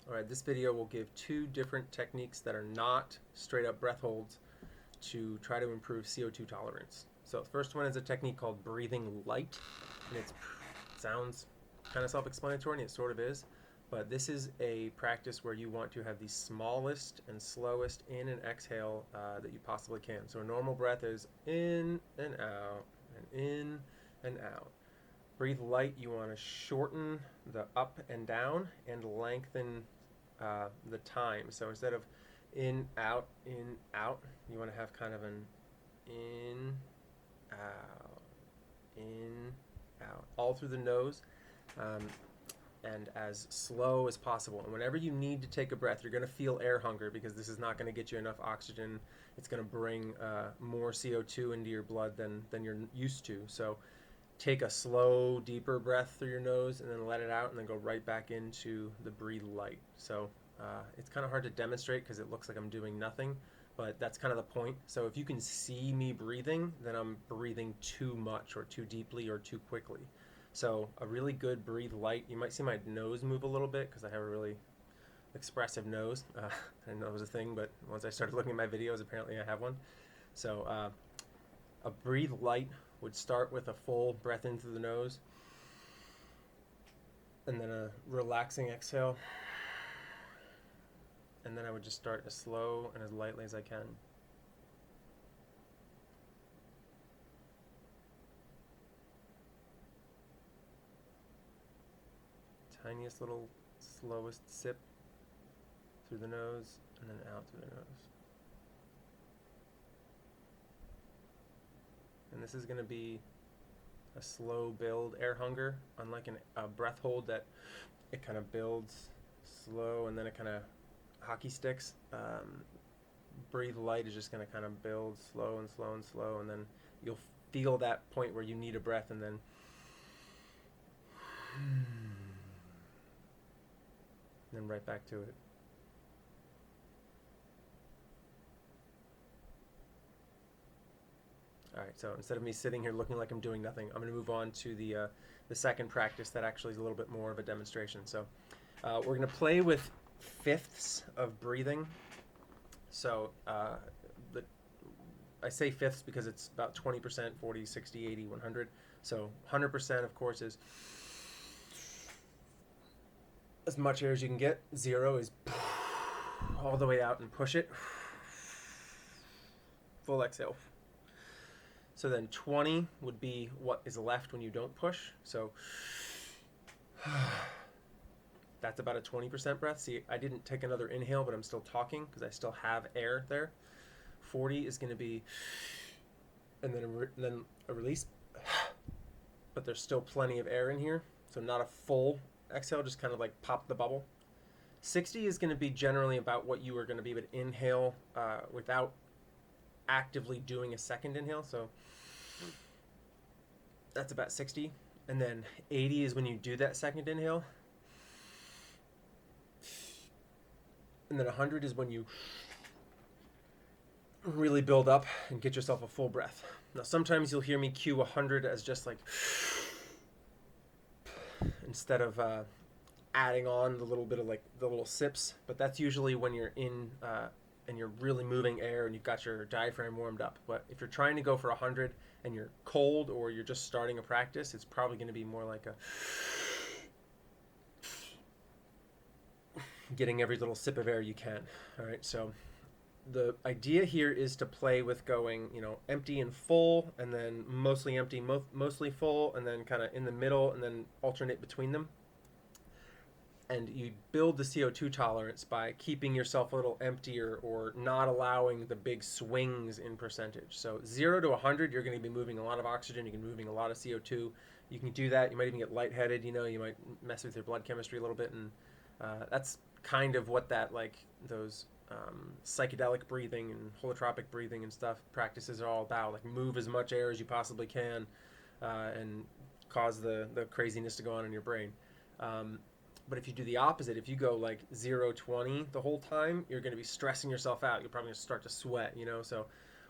Alright, this video will give two different techniques that are not straight up breath holds to try to improve CO2 tolerance. So the first one is a technique called breathing light, and it sounds kind of self-explanatory, and it sort of is, but this is a practice where you want to have the smallest and slowest in and exhale that you possibly can. So a normal breath is in and out, and in and out. Breathe light, you want to shorten the up and down and lengthen the time. So instead of in, out, you want to have kind of an in, out, all through the nose, and as slow as possible. And whenever you need to take a breath, you're going to feel air hunger because this is not going to get you enough oxygen. It's going to bring more CO2 into your blood than you're used to. So take a slow, deeper breath through your nose and then let it out and then go right back into the breathe light. So it's kind of hard to demonstrate because it looks like I'm doing nothing, but that's kind of the point. So if you can see me breathing, then I'm breathing too much or too deeply or too quickly. So a really good breathe light, you might see my nose move a little bit because I have a really expressive nose. I didn't know it was a thing, but once I started looking at my videos, apparently I have one. So a breathe light would start with a full breath in through the nose and then a relaxing exhale, and then I would just start as slow and as lightly as I can. Tiniest little slowest sip through the nose and then out through the nose. And this is going to be a slow build air hunger, unlike a breath hold that it kind of builds slow and then it kind of hockey sticks. Breathe light is just going to kind of build slow and slow and slow, and then you'll feel that point where you need a breath, and then right back to it. Alright, so instead of me sitting here looking like I'm doing nothing, I'm going to move on to the second practice that actually is a little bit more of a demonstration. So we're going to play with fifths of breathing. So I say fifths because it's about 20%, 40, 60, 80, 100. So 100%, of course, is as much air as you can get. 0 is all the way out and push it. Full exhale. So then 20 would be what is left when you don't push. So that's about a 20% breath. See, I didn't take another inhale, but I'm still talking because I still have air there. 40 is going to be, and then a release, but there's still plenty of air in here. So not a full exhale, just kind of like pop the bubble. 60 is going to be generally about what you are going to be able to inhale without actively doing a second inhale. So that's about 60. And then 80 is when you do that second inhale. And then 100 is when you really build up and get yourself a full breath. Now sometimes you'll hear me cue 100 as just like instead of adding on the little bit of like the little sips, but that's usually when you're in and you're really moving air and you've got your diaphragm warmed up. But if you're trying to go for 100 and you're cold or you're just starting a practice, it's probably going to be more like a getting every little sip of air you can. All right, so the idea here is to play with going, empty and full, and then mostly empty, mostly full, and then kind of in the middle, and then alternate between them. And you build the CO2 tolerance by keeping yourself a little emptier or not allowing the big swings in percentage. So 0 to 100, you're going to be moving a lot of oxygen. You can be moving a lot of CO2. You can do that. You might even get lightheaded. You might mess with your blood chemistry a little bit, and that's kind of what that those psychedelic breathing and holotropic breathing and stuff practices are all about. Like move as much air as you possibly can and cause the craziness to go on in your brain. But if you do the opposite, if you go like 0-20 the whole time, you're going to be stressing yourself out. You're probably going to start to sweat, So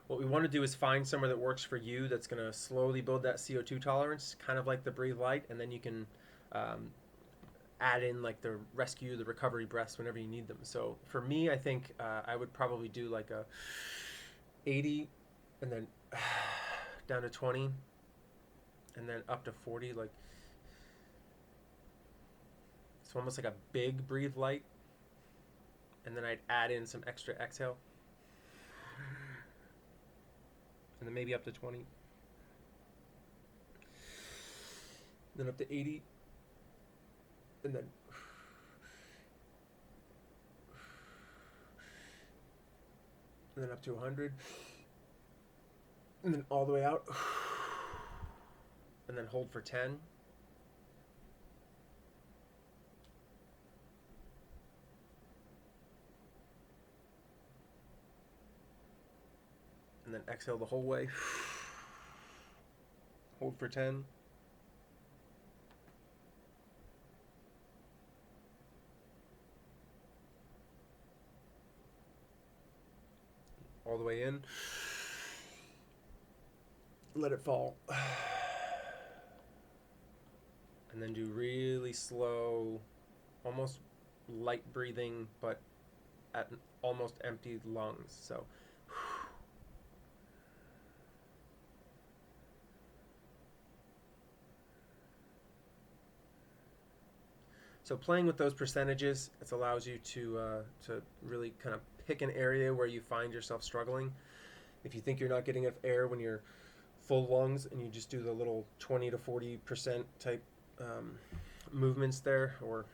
what we want to do is find somewhere that works for you that's going to slowly build that CO2 tolerance, kind of like the breathe light, and then you can add in like the rescue, the recovery breaths whenever you need them. So for me, I think I would probably do like a 80 and then down to 20 and then up to 40. Like it's almost like a big breathe light. And then I'd add in some extra exhale. And then maybe up to 20. Then up to 80. And then up to 100. And then all the way out. And then hold for 10. And then exhale the whole way. Hold for 10. All the way in. Let it fall. And then do really slow, almost light breathing, but at almost empty lungs. So playing with those percentages, it allows you to really kind of pick an area where you find yourself struggling. If you think you're not getting enough air when you're full lungs and you just do the little 20 to 40% type movements there or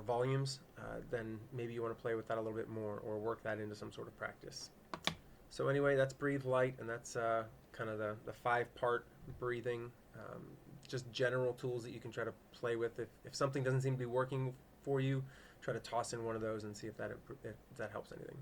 volumes, then maybe you want to play with that a little bit more or work that into some sort of practice. So anyway, that's Breathe Light, and that's kind of the 5-part breathing. Just general tools that you can try to play with. If something doesn't seem to be working for you, try to toss in one of those and see if that helps anything.